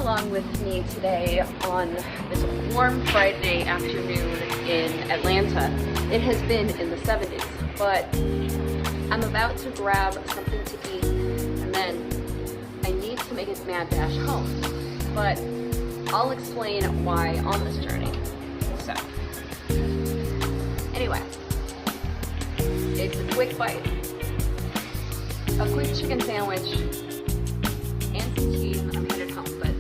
along with me today on this warm Friday afternoon in Atlanta. It has been in the 70s, but I'm about to grab something to eat and then I need to make a mad dash home. But I'll explain why on this journey. So, anyway, it's a quick bite, a quick chicken sandwich, and some tea, and then I'm headed home. But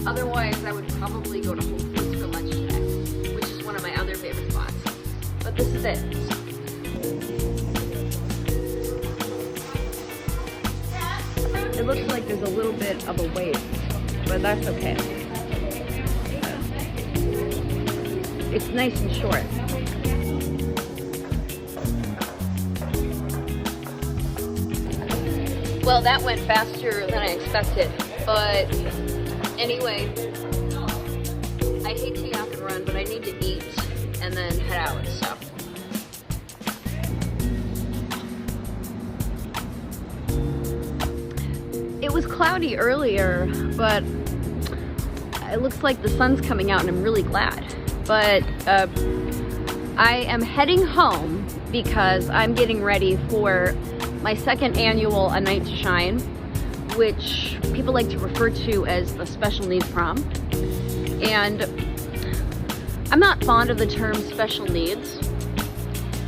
otherwise, I would probably go to Whole Foods for lunch today, which is one of my other favorite spots. But this is it. It looks like there's a little bit of a wait, but that's okay. It's nice and short. Well, that went faster than I expected, but anyway, I hate to yap and run, but I need to eat and then head out, so. It was cloudy earlier, but it looks like the sun's coming out and I'm really glad. But I am heading home because I'm getting ready for my second annual A Night to Shine, which people like to refer to as the special needs prom. And I'm not fond of the term special needs.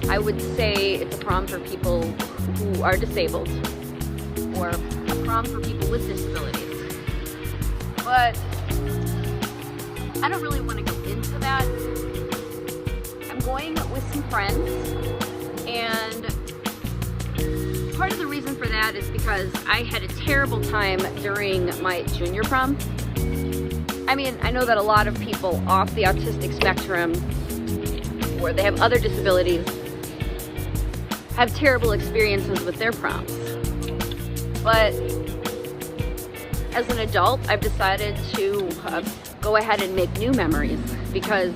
I would say it's a prom for people who are disabled or a prom for people with disabilities. But I don't really want to go into that. I'm going with some friends, and part of the reason for that is because I had a terrible time during my junior prom. I mean, I know that a lot of people off the autistic spectrum, or they have other disabilities, have terrible experiences with their proms. But as an adult, I've decided to go ahead and make new memories, because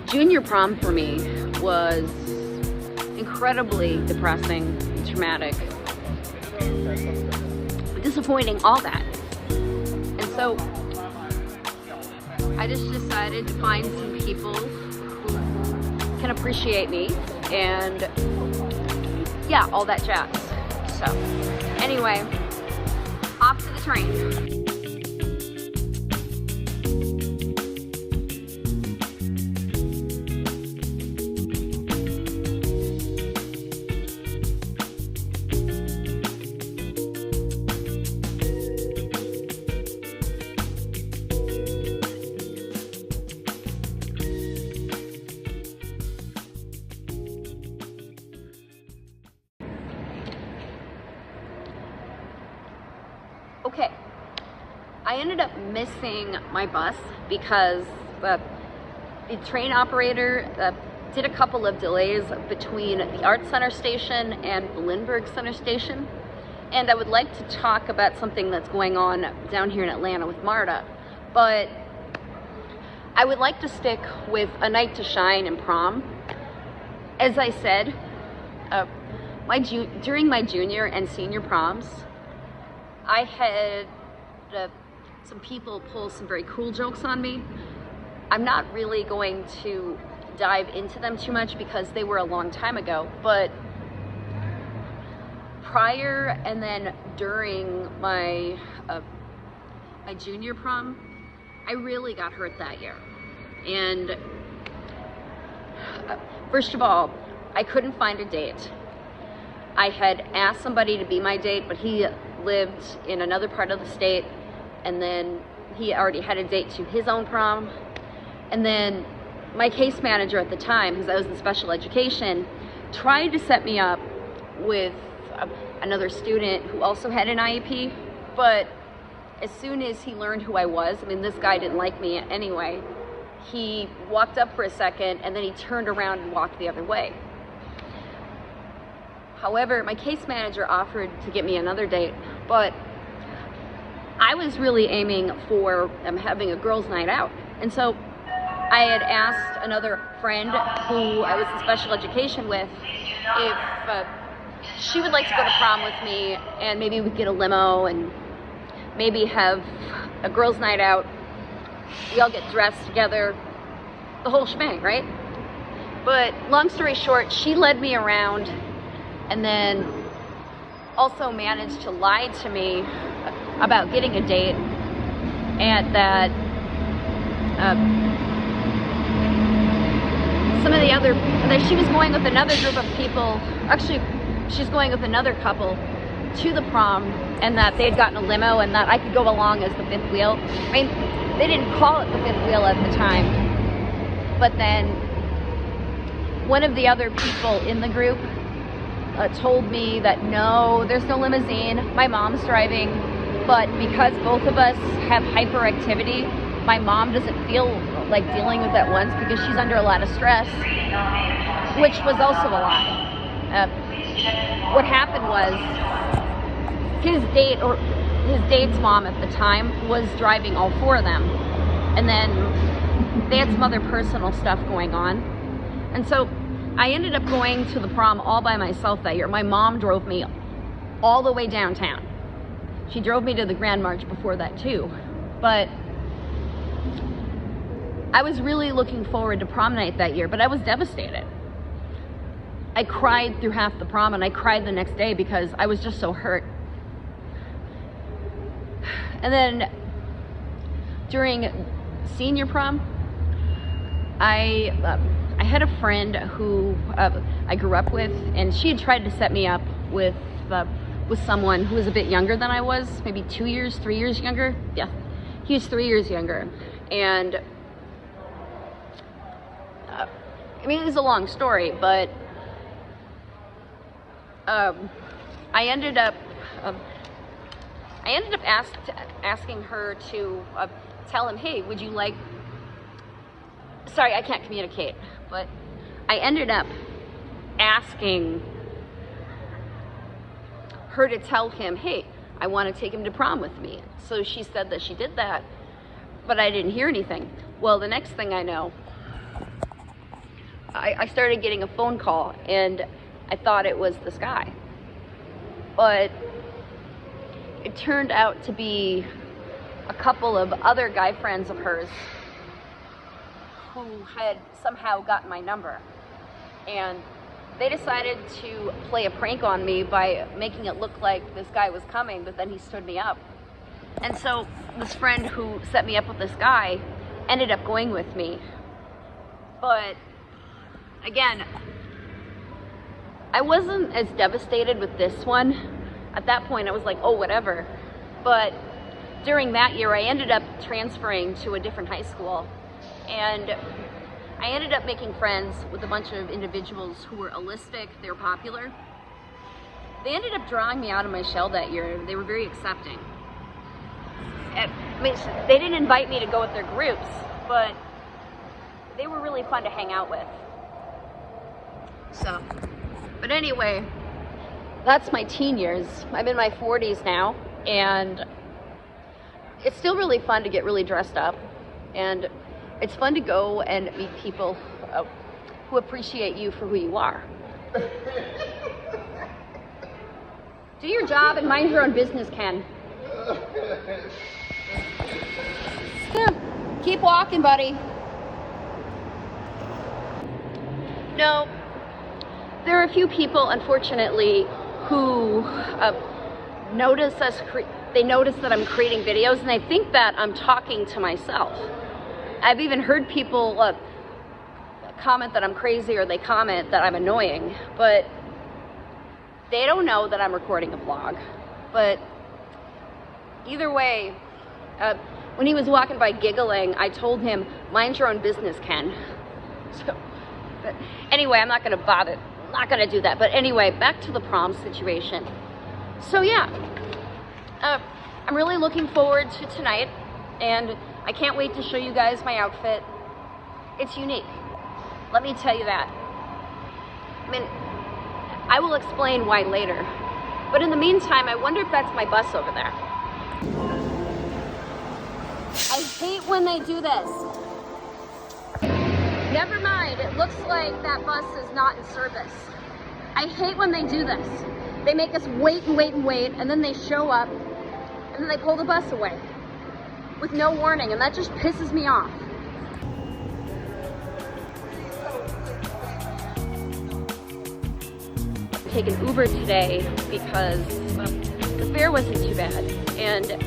junior prom for me was incredibly depressing, traumatic, disappointing, all that. And so I just decided to find some people who can appreciate me and yeah, all that jazz. So anyway, off to the train. Okay, I ended up missing my bus because the train operator did a couple of delays between the Art Center station and the Lindbergh Center station. And I would like to talk about something that's going on down here in Atlanta with MARTA. But I would like to stick with A Night to Shine and prom. As I said, during my junior and senior proms, I had some people pull some very cruel jokes on me. I'm not really going to dive into them too much because they were a long time ago, but prior and then during my my junior prom, I really got hurt that year. And first of all, I couldn't find a date. I had asked somebody to be my date, but he lived in another part of the state, and then he already had a date to his own prom. And then my case manager at the time, because I was in special education, tried to set me up with another student who also had an IEP, but as soon as he learned who I was, I mean, this guy didn't like me anyway, he walked up for a second and then he turned around and walked the other way. However, my case manager offered to get me another date, but I was really aiming for having a girls' night out. And so I had asked another friend who I was in special education with if she would like to go to prom with me, and maybe we'd get a limo and maybe have a girls' night out. We all get dressed together, the whole shebang, right? But long story short, she led me around and then also managed to lie to me about getting a date, and that that she was going with another group of people. Actually, she's going with another couple to the prom, and that they'd gotten a limo and that I could go along as the fifth wheel. I mean, they didn't call it the fifth wheel at the time, but then one of the other people in the group told me that no, there's no limousine, my mom's driving, but because both of us have hyperactivity, my mom doesn't feel like dealing with that once because she's under a lot of stress, which was also a lie. What happened was his date's mom at the time was driving all four of them, and then they had some other personal stuff going on, and so I ended up going to the prom all by myself that year. My mom drove me all the way downtown. She drove me to the Grand March before that too, but I was really looking forward to prom night that year, but I was devastated. I cried through half the prom, and I cried the next day because I was just so hurt. And then during senior prom, I had a friend who I grew up with, and she had tried to set me up with someone who was a bit younger than I was, maybe 2 years, 3 years younger. Yeah, he was 3 years younger. And I mean, it's a long story, but I ended up asking her to tell him, hey, would you like, sorry, I can't communicate, but I ended up asking her to tell him, hey, I want to take him to prom with me. So she said that she did that, but I didn't hear anything. Well, the next thing I know, I started getting a phone call, and I thought it was this guy. But it turned out to be a couple of other guy friends of hers who had somehow gotten my number. And they decided to play a prank on me by making it look like this guy was coming, but then he stood me up. And so this friend who set me up with this guy ended up going with me. But again, I wasn't as devastated with this one. At that point, I was like, oh, whatever. But during that year, I ended up transferring to a different high school. And I ended up making friends with a bunch of individuals who were holistic, they were popular. They ended up drawing me out of my shell that year. They were very accepting. I mean, they didn't invite me to go with their groups, but they were really fun to hang out with. So, but anyway, that's my teen years. I'm in my 40s now, and it's still really fun to get really dressed up, and it's fun to go and meet people who appreciate you for who you are. Do your job and mind your own business, Ken. Yeah, keep walking, buddy. No. There are a few people, unfortunately, who notice that I'm creating videos, and they think that I'm talking to myself. I've even heard people comment that I'm crazy, or they comment that I'm annoying, but they don't know that I'm recording a vlog. But either way, when he was walking by giggling, I told him, mind your own business, Ken. So, but anyway, I'm not going to bother. Not gonna do that. But anyway, back to the prom situation. So yeah, I'm really looking forward to tonight, and I can't wait to show you guys my outfit. It's unique, let me tell you that. I mean, I will explain why later, but in the meantime, I wonder if that's my bus over there. I hate when they do this. Never mind, it looks like that bus is not in service. I hate when they do this. They make us wait and wait and wait, and then they show up, and and then they pull the bus away with no warning, and that just pisses me off. Take an Uber today because the fare wasn't too bad, and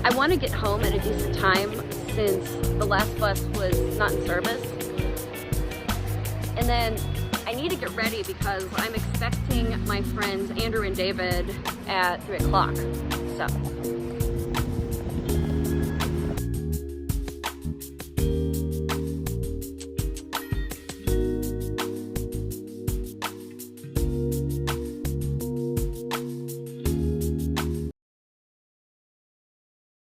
I want to get home at a decent time since the last bus was not in service. And then I need to get ready because I'm expecting my friends Andrew and David at 3 o'clock. So